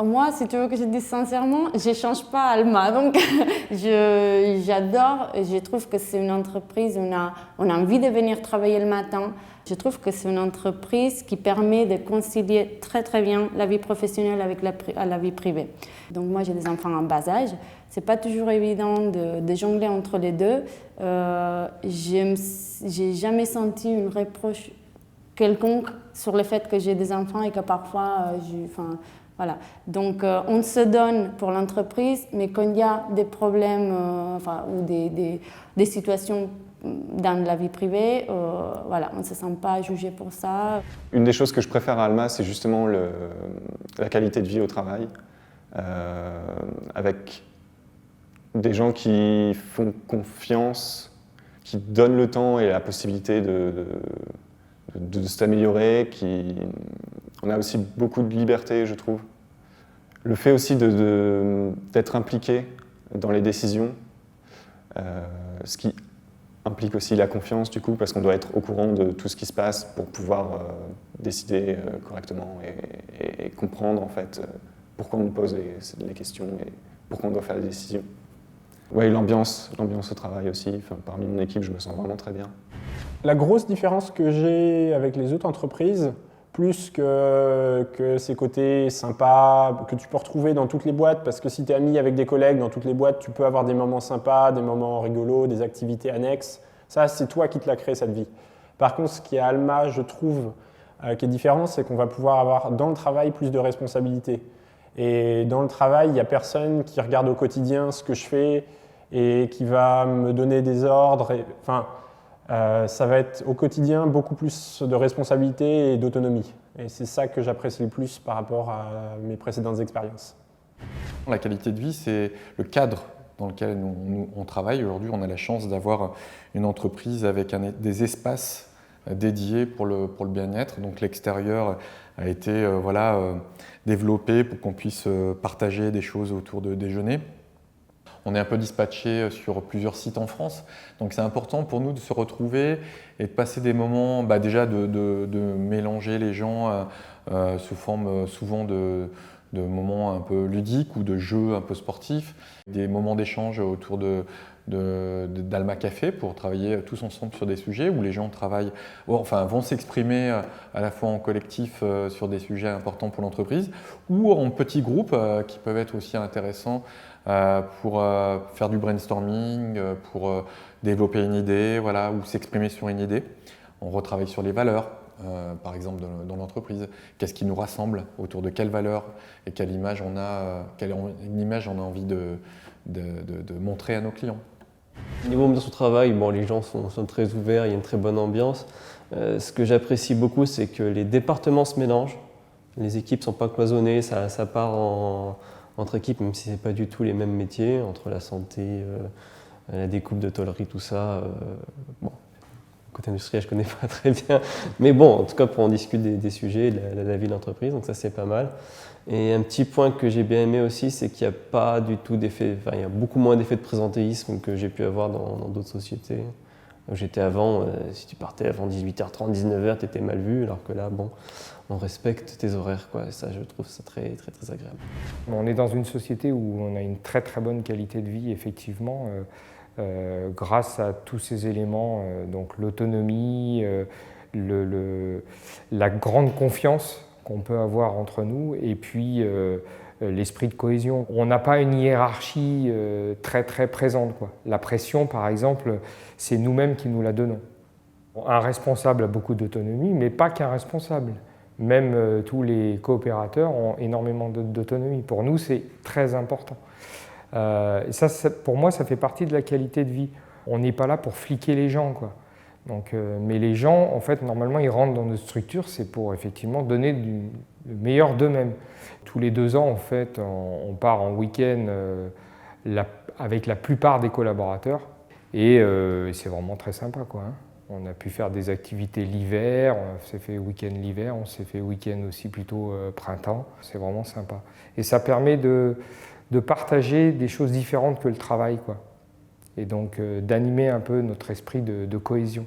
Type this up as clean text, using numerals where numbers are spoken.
Moi, si tu veux que je dise sincèrement, je ne change pas Alma. Donc, j'adore, je trouve que c'est une entreprise, on a envie de venir travailler le matin. Je trouve que c'est une entreprise qui permet de concilier très très bien la vie professionnelle avec la vie privée. Donc moi, j'ai des enfants en bas âge. Ce n'est pas toujours évident de jongler entre les deux. Je n'ai jamais senti une reproche quelconque sur le fait que j'ai des enfants et que parfois, voilà. Donc, on se donne pour l'entreprise, mais quand il y a des problèmes ou des situations dans la vie privée, voilà, on ne se sent pas jugé pour ça. Une des choses que je préfère à Alma, c'est justement la qualité de vie au travail, avec des gens qui font confiance, qui donnent le temps et la possibilité de s'améliorer. On a aussi beaucoup de liberté, je trouve. Le fait aussi d'être impliqué dans les décisions, ce qui implique aussi la confiance, du coup, parce qu'on doit être au courant de tout ce qui se passe pour pouvoir décider correctement et comprendre, en fait, pourquoi on nous pose les questions et pourquoi on doit faire les décisions. Oui, l'ambiance au travail aussi. Enfin, parmi mon équipe, je me sens vraiment très bien. La grosse différence que j'ai avec les autres entreprises, plus que ces côtés sympas que tu peux retrouver dans toutes les boîtes, parce que si tu es ami avec des collègues dans toutes les boîtes, tu peux avoir des moments sympas, des moments rigolos, des activités annexes. Ça, c'est toi qui te l'as créé, cette vie. Par contre, ce qui est à Alma, je trouve, qui est différent, c'est qu'on va pouvoir avoir dans le travail plus de responsabilités. Et dans le travail, il n'y a personne qui regarde au quotidien ce que je fais et qui va me donner des ordres. Ça va être au quotidien beaucoup plus de responsabilité et d'autonomie. Et c'est ça que j'apprécie le plus par rapport à mes précédentes expériences. La qualité de vie, c'est le cadre dans lequel on travaille. Aujourd'hui, on a la chance d'avoir une entreprise avec des espaces dédiés pour le bien-être. Donc l'extérieur a été développé pour qu'on puisse partager des choses autour de déjeuner. On est un peu dispatché sur plusieurs sites en France, donc c'est important pour nous de se retrouver et de passer des moments, déjà de mélanger les gens sous forme souvent de moments un peu ludiques ou de jeux un peu sportifs, des moments d'échange autour d'Alma Café pour travailler tous ensemble sur des sujets où les gens vont s'exprimer à la fois en collectif sur des sujets importants pour l'entreprise ou en petits groupes qui peuvent être aussi intéressants pour faire du brainstorming, pour développer une idée, voilà, ou s'exprimer sur une idée. On retravaille sur les valeurs, par exemple dans l'entreprise. Qu'est-ce qui nous rassemble, autour de quelles valeurs et quelle image on a envie de montrer à nos clients. Au niveau ambiance au travail, les gens sont très ouverts, il y a une très bonne ambiance. Ce que j'apprécie beaucoup, c'est que les départements se mélangent. Les équipes ne sont pas cloisonnées, ça part entre équipes, même si ce n'est pas du tout les mêmes métiers, entre la santé, la découpe de tôlerie, tout ça. Le côté industriel, je ne connais pas très bien. Mais bon, en tout cas, pour en discuter des sujets, de la vie de l'entreprise, donc ça, c'est pas mal. Et un petit point que j'ai bien aimé aussi, c'est qu'il n'y a pas du tout d'effet, il y a beaucoup moins d'effet de présentéisme que j'ai pu avoir dans d'autres sociétés. Où j'étais avant, si tu partais avant 18h30, 19h, tu étais mal vu, alors que là, on respecte tes horaires, quoi. Et ça, je trouve ça très, très, très agréable. On est dans une société où on a une très, très bonne qualité de vie, effectivement, grâce à tous ces éléments, donc l'autonomie, la grande confiance qu'on peut avoir entre nous, et puis l'esprit de cohésion. On n'a pas une hiérarchie très, très présente, quoi. La pression, par exemple, c'est nous-mêmes qui nous la donnons. Un responsable a beaucoup d'autonomie, mais pas qu'un responsable. Même tous les coopérateurs ont énormément d'autonomie. Pour nous, c'est très important. Et ça, pour moi, ça fait partie de la qualité de vie. On n'est pas là pour fliquer les gens, quoi. Donc, mais les gens, en fait, normalement, ils rentrent dans notre structure, c'est pour effectivement donner le meilleur d'eux-mêmes. Tous les 2 ans, en fait, on part en week-end avec la plupart des collaborateurs, et c'est vraiment très sympa, quoi, hein. On a pu faire des activités l'hiver, on s'est fait week-end l'hiver, on s'est fait week-end aussi plutôt printemps. C'est vraiment sympa. Et ça permet de partager des choses différentes que le travail, quoi. Et donc d'animer un peu notre esprit de cohésion.